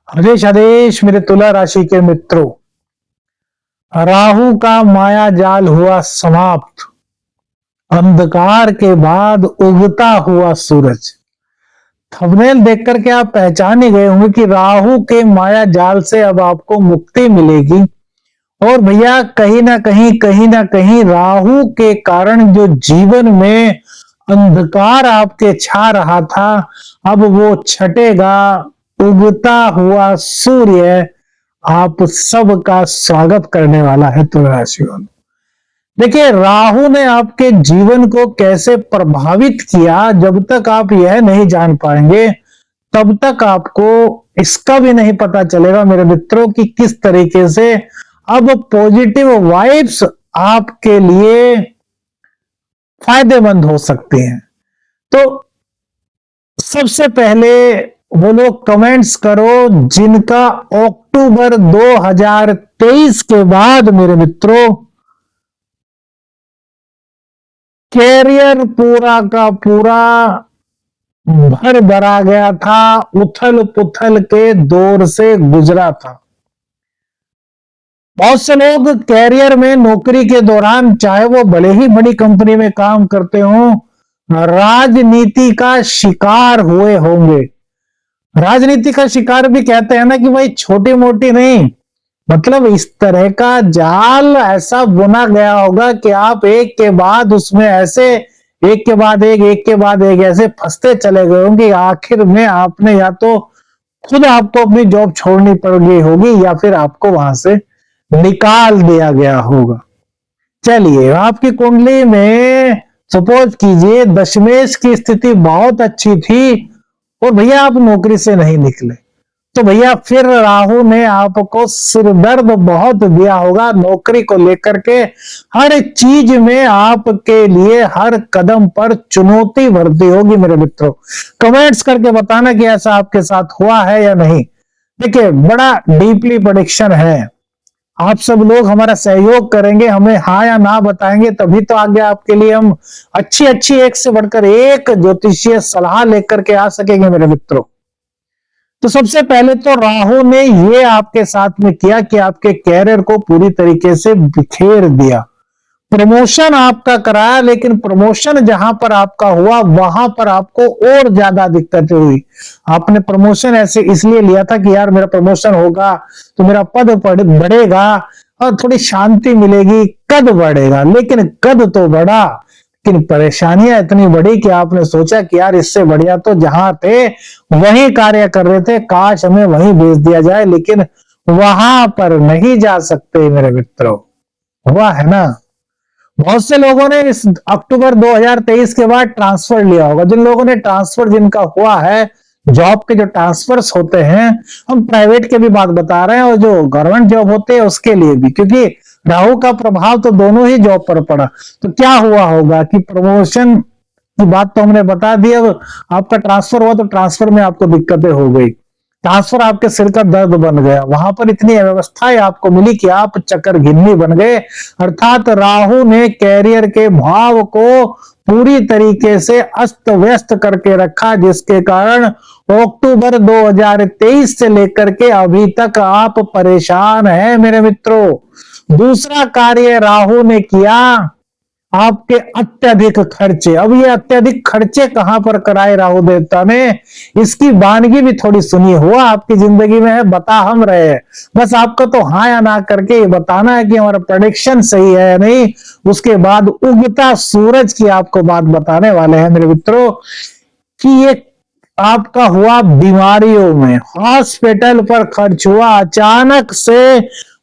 आदेश आदेश मेरे तुला राशि के मित्रों, राहु का माया जाल हुआ समाप्त। अंधकार के बाद उगता हुआ सूरज। थंबनेल देख करके आप पहचान ही गए होंगे कि राहु के माया जाल से अब आपको मुक्ति मिलेगी। और भैया कहीं ना कहीं राहु के कारण जो जीवन में अंधकार आपके छा रहा था, अब वो छटेगा। उगता हुआ सूर्य आप सबका स्वागत करने वाला है तुला राशि वालों। देखिए, राहु ने आपके जीवन को कैसे प्रभावित किया, जब तक आप यह नहीं जान पाएंगे तब तक आपको इसका भी नहीं पता चलेगा मेरे मित्रों कि किस तरीके से अब पॉजिटिव वाइब्स आपके लिए फायदेमंद हो सकती हैं। तो सबसे पहले वो लोग कमेंट्स करो जिनका अक्टूबर 2023 के बाद मेरे मित्रों कैरियर पूरा का पूरा भर भरा गया था, उथल पुथल के दौर से गुजरा था। बहुत से लोग कैरियर में नौकरी के दौरान, चाहे वो भले ही बड़ी कंपनी में काम करते हो, राजनीति का शिकार हुए होंगे। राजनीति का शिकार भी कहते हैं ना कि भाई छोटी मोटी नहीं, मतलब इस तरह का जाल ऐसा बुना गया होगा कि आप एक के बाद उसमें ऐसे एक के बाद एक ऐसे फंसते चले गए होंगे। आखिर में आपने या तो खुद आपको अपनी जॉब छोड़नी पड़ गई होगी या फिर आपको वहां से निकाल दिया गया होगा। चलिए, आपकी कुंडली में सपोज कीजिए दशमेश की स्थिति बहुत अच्छी थी और भैया आप नौकरी से नहीं निकले, तो भैया फिर राहु ने आपको सिरदर्द बहुत दिया होगा नौकरी को लेकर के। हर चीज में आपके लिए हर कदम पर चुनौती बढ़ती होगी मेरे मित्रों। कमेंट्स करके बताना कि ऐसा आपके साथ हुआ है या नहीं। देखिए, बड़ा डीपली प्रेडिक्शन है, आप सब लोग हमारा सहयोग करेंगे, हमें हाँ या ना बताएंगे, तभी तो आगे आपके लिए हम अच्छी अच्छी एक से बढ़कर एक ज्योतिषीय सलाह लेकर के आ सकेंगे मेरे मित्रों। तो सबसे पहले तो राहु ने ये आपके साथ में किया कि आपके कैरियर को पूरी तरीके से बिखेर दिया। प्रमोशन आपका कराया, लेकिन प्रमोशन जहां पर आपका हुआ वहां पर आपको और ज्यादा दिक्कतें हुई। आपने प्रमोशन ऐसे इसलिए लिया था कि यार मेरा प्रमोशन होगा तो मेरा पद बढ़ेगा और थोड़ी शांति मिलेगी, कद बढ़ेगा, लेकिन कद तो बढ़ा, लेकिन परेशानियां इतनी बढ़ी कि आपने सोचा कि यार इससे बढ़िया तो जहां थे वहीं कार्य कर रहे थे, काश हमें वहीं भेज दिया जाए, लेकिन वहां पर नहीं जा सकते मेरे मित्रों। हुआ है ना। बहुत से लोगों ने इस अक्टूबर 2023 के बाद ट्रांसफर लिया होगा। जिन लोगों ने ट्रांसफर जिनका हुआ है, जॉब के जो ट्रांसफर्स होते हैं, हम प्राइवेट के भी बात बता रहे हैं और जो गवर्नमेंट जॉब होते हैं उसके लिए भी, क्योंकि राहु का प्रभाव तो दोनों ही जॉब पर पड़ा। तो क्या हुआ होगा कि प्रमोशन की बात तो हमने बता दी, अब आपका ट्रांसफर हुआ तो ट्रांसफर में आपको दिक्कतें हो गई, ट्रांसफर आपके सिर का दर्द बन गया, वहां पर इतनी अव्यवस्थाएं आपको मिली कि आप चक्कर गिन्नी बन गए। अर्थात राहु ने कैरियर के भाव को पूरी तरीके से अस्त व्यस्त करके रखा, जिसके कारण अक्टूबर 2023 से लेकर के अभी तक आप परेशान हैं मेरे मित्रों। दूसरा कार्य राहु ने किया, आपके अत्यधिक खर्चे। अब ये अत्यधिक खर्चे कहां पर कराए राहु देवता ने, इसकी वानगी भी थोड़ी सुनी हुआ आपकी जिंदगी में है, बता हम रहे हैं। बस आपका तो हाँ या ना करके ये बताना है कि हमारा प्रेडिक्शन सही है या नहीं। उसके बाद उगता सूरज की आपको बात बताने वाले हैं मेरे मित्रों कि ये आपका हुआ बीमारियों में, हॉस्पिटल पर खर्च हुआ, अचानक से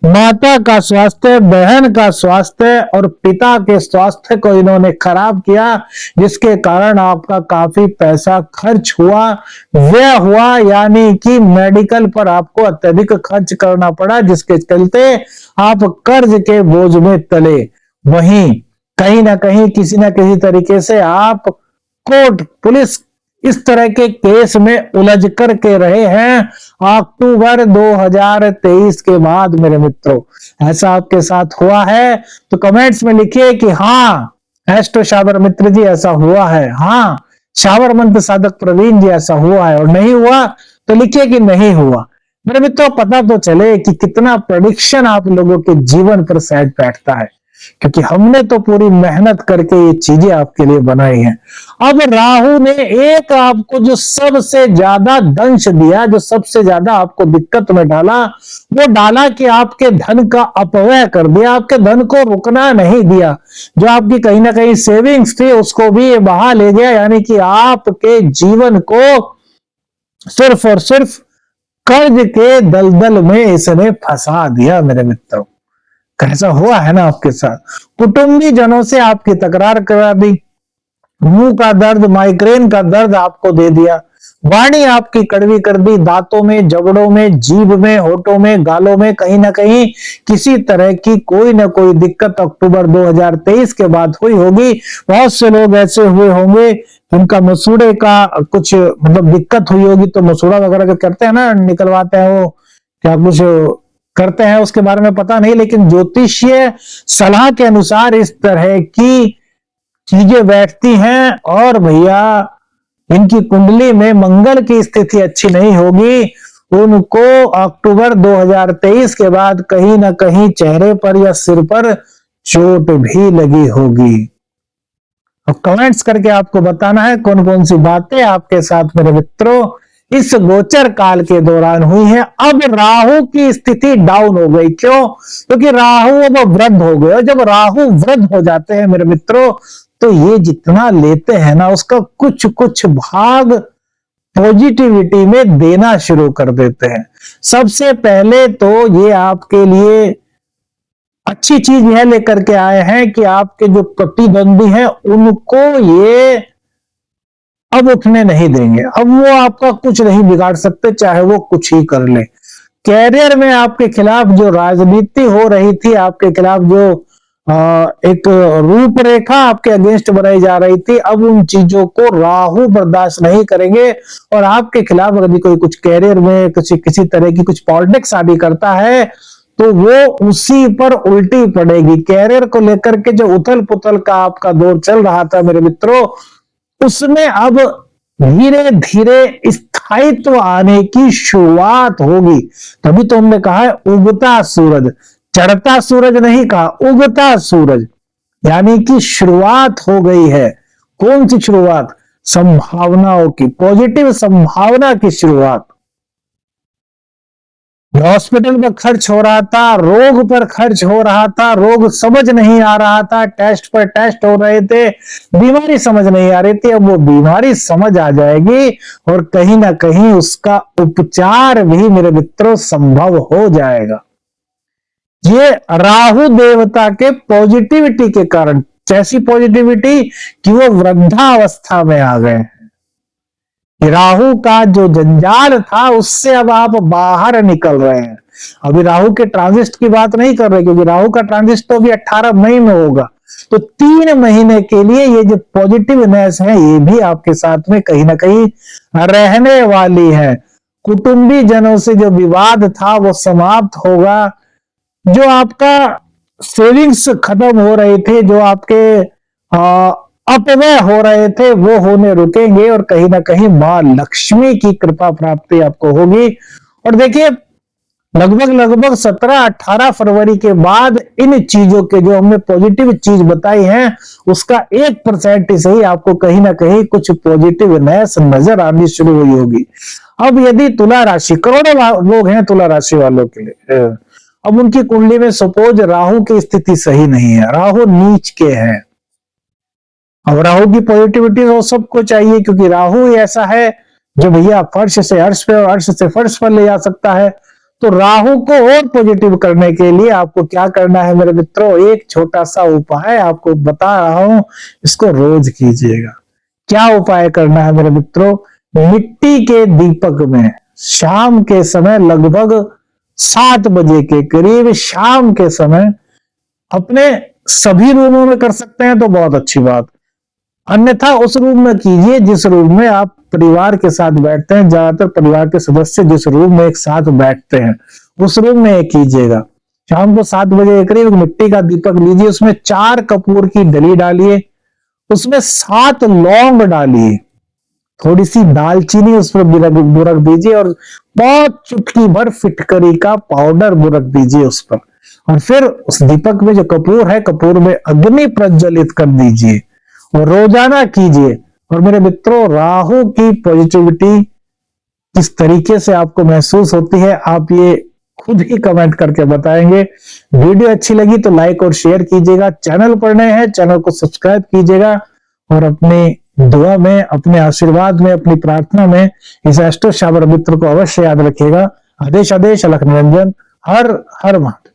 माता का स्वास्थ्य, बहन का स्वास्थ्य और पिता के स्वास्थ्य को इन्होंने खराब किया, जिसके कारण आपका काफी पैसा खर्च हुआ, व्यय हुआ, यानी कि मेडिकल पर आपको अत्यधिक खर्च करना पड़ा, जिसके चलते आप कर्ज के बोझ में तले। वहीं कहीं ना कहीं किसी ना किसी तरीके से आप कोर्ट, पुलिस, इस तरह के केस में उलझ कर के रहे हैं अक्टूबर 2023 के बाद मेरे मित्रों। ऐसा आपके साथ हुआ है तो कमेंट्स में लिखिए कि हाँ एस्ट्रो शाबर मित्र जी ऐसा हुआ है, हाँ शाबर मंत्र साधक प्रवीण जी ऐसा हुआ है, और नहीं हुआ तो लिखिए कि नहीं हुआ। मेरे मित्रों, पता तो चले कि कितना प्रेडिक्शन आप लोगों के जीवन पर सहज बैठता है, क्योंकि हमने तो पूरी मेहनत करके ये चीजें आपके लिए बनाई हैं। अब राहु ने एक आपको जो सबसे ज्यादा दंश दिया, जो सबसे ज्यादा आपको दिक्कत में डाला, वो डाला कि आपके धन का अपव्यय कर दिया, आपके धन को रुकना नहीं दिया। जो आपकी कहीं ना कहीं सेविंग्स थी उसको भी बहा ले गया, यानी कि आपके जीवन को सिर्फ और सिर्फ कर्ज के दलदल में इसने फंसा दिया। मेरे मित्रों, कैसा हुआ है ना आपके साथ? कुटुंबी जनों से आपकी तकरार करा दी, मुंह का दर्द, माइग्रेन का दर्द आपको दे दिया, वाणी आपकी कड़वी कर दी, दांतों में, जबड़ों में, जीभ में, होठों में, गालों में कहीं ना कहीं किसी तरह की कोई ना कोई दिक्कत अक्टूबर 2023 के बाद हुई होगी। बहुत से लोग ऐसे हुए होंगे जिनका मसूड़े का कुछ मतलब दिक्कत हुई होगी, तो मसूड़ा वगैरह जो करते हैं ना, निकलवाते हैं, वो क्या कुछ करते हैं उसके बारे में पता नहीं, लेकिन ज्योतिषीय सलाह के अनुसार इस तरह की चीजें बैठती हैं। और भैया, इनकी कुंडली में मंगल की स्थिति अच्छी नहीं होगी, उनको अक्टूबर 2023 के बाद कहीं ना कहीं चेहरे पर या सिर पर चोट भी लगी होगी। अब कमेंट्स करके आपको बताना है कौन कौन सी बातें आपके साथ मेरे मित्रों इस गोचर काल के दौरान हुई है। अब राहु की स्थिति डाउन हो गई। क्यों? क्योंकि राहु अब वृद्ध हो गए, और जब राहु वृद्ध हो जाते हैं मेरे मित्रों, तो ये जितना लेते हैं ना, उसका कुछ कुछ भाग पॉजिटिविटी में देना शुरू कर देते हैं। सबसे पहले तो ये आपके लिए अच्छी चीज यह लेकर के आए हैं कि आपके जो प्रतिद्वंदी हैं उनको ये अब उठने नहीं देंगे। अब वो आपका कुछ नहीं बिगाड़ सकते, चाहे वो कुछ ही कर ले। कैरियर में आपके खिलाफ जो राजनीति हो रही थी, आपके खिलाफ जो एक रूपरेखा आपके अगेंस्ट बनाई जा रही थी, अब उन चीजों को राहु बर्दाश्त नहीं करेंगे। और आपके खिलाफ यदि कोई कुछ कैरियर में किसी तरह की कुछ पॉलिटिक्स आदि करता है, तो वो उसी पर उल्टी पड़ेगी। कैरियर को लेकर के जो उथल पुथल का आपका दौर चल रहा था मेरे मित्रों, उसमें अब धीरे धीरे स्थायित्व आने की शुरुआत होगी। तभी तो हमने कहा है उगता सूरज, चढ़ता सूरज नहीं कहा, उगता सूरज, यानी कि शुरुआत हो गई है। कौन सी शुरुआत? संभावनाओं की, पॉजिटिव संभावना की शुरुआत। हॉस्पिटल में खर्च हो रहा था, रोग पर खर्च हो रहा था, रोग समझ नहीं आ रहा था, टेस्ट पर टेस्ट हो रहे थे, बीमारी समझ नहीं आ रही थी, अब वो बीमारी समझ आ जाएगी और कहीं ना कहीं उसका उपचार भी मेरे मित्रों संभव हो जाएगा। ये राहु देवता के पॉजिटिविटी के कारण, कैसी पॉजिटिविटी कि वो वृद्धावस्था में आ गए। राहु का जो जंजाल था उससे अब आप बाहर निकल रहे हैं। अभी राहु के ट्रांजिट की बात नहीं कर रहे, क्योंकि राहु का ट्रांजिट तो अभी 18 मई में होगा। तो 3 महीने के लिए ये जो पॉजिटिवनेस है ये भी आपके साथ में कहीं ना कहीं रहने वाली है। कुटुंबी जनों से जो विवाद था वो समाप्त होगा। जो आपका सेविंग्स खत्म हो रहे थे, जो आपके अपव्यय हो रहे थे, वो होने रुकेंगे और कहीं ना कहीं मां लक्ष्मी की कृपा प्राप्ति आपको होगी। और देखिए, लगभग 17-18 फरवरी के बाद इन चीजों के जो हमने पॉजिटिव चीज बताई हैं उसका 1% ही सही आपको कहीं ना कहीं कुछ पॉजिटिवनेस नजर आनी शुरू हुई होगी। अब यदि तुला राशि, करोड़ों लोग हैं तुला राशि वालों के लिए, अब उनकी कुंडली में सपोज राहु की स्थिति सही नहीं है, राहु नीच के हैं। अब राहु की पॉजिटिविटी तो सबको चाहिए, क्योंकि राहु ही ऐसा है जो भैया फर्श से अर्श पे और अर्श से फर्श पर ले जा सकता है। तो राहु को और पॉजिटिव करने के लिए आपको क्या करना है मेरे मित्रों, एक छोटा सा उपाय आपको बता रहा हूं, इसको रोज कीजिएगा। क्या उपाय करना है मेरे मित्रों? मिट्टी के दीपक में शाम के समय लगभग 7 बजे के करीब, शाम के समय अपने सभी रूमों में कर सकते हैं तो बहुत अच्छी बात, अन्यथा उस रूम में कीजिए जिस रूम में आप परिवार के साथ बैठते हैं। ज्यादातर परिवार के सदस्य जिस रूम में एक साथ बैठते हैं उस रूम में कीजिएगा। शाम को 7 बजे करीब मिट्टी का दीपक लीजिए, उसमें 4 कपूर की डली डालिए, उसमें 7 लौंग डालिए, थोड़ी सी दालचीनी उस पर बुरक दीजिए और बहुत चुटकी भर फिटकरी का पाउडर बुरक दीजिए उस पर। और फिर उस दीपक में जो कपूर है, कपूर में अग्नि प्रज्वलित कर दीजिए और रोजाना कीजिए। और मेरे मित्रों, राहु की पॉजिटिविटी किस तरीके से आपको महसूस होती है, आप ये खुद ही कमेंट करके बताएंगे। वीडियो अच्छी लगी तो लाइक और शेयर कीजिएगा। चैनल पर नए हैं, चैनल को सब्सक्राइब कीजिएगा और अपनी दुआ में, अपने आशीर्वाद में, अपनी प्रार्थना में इस एस्ट्रो शाबर मित्र को अवश्य याद रखिएगा। आदेश आदेश, अलख निरंजन, हर हर महादेव।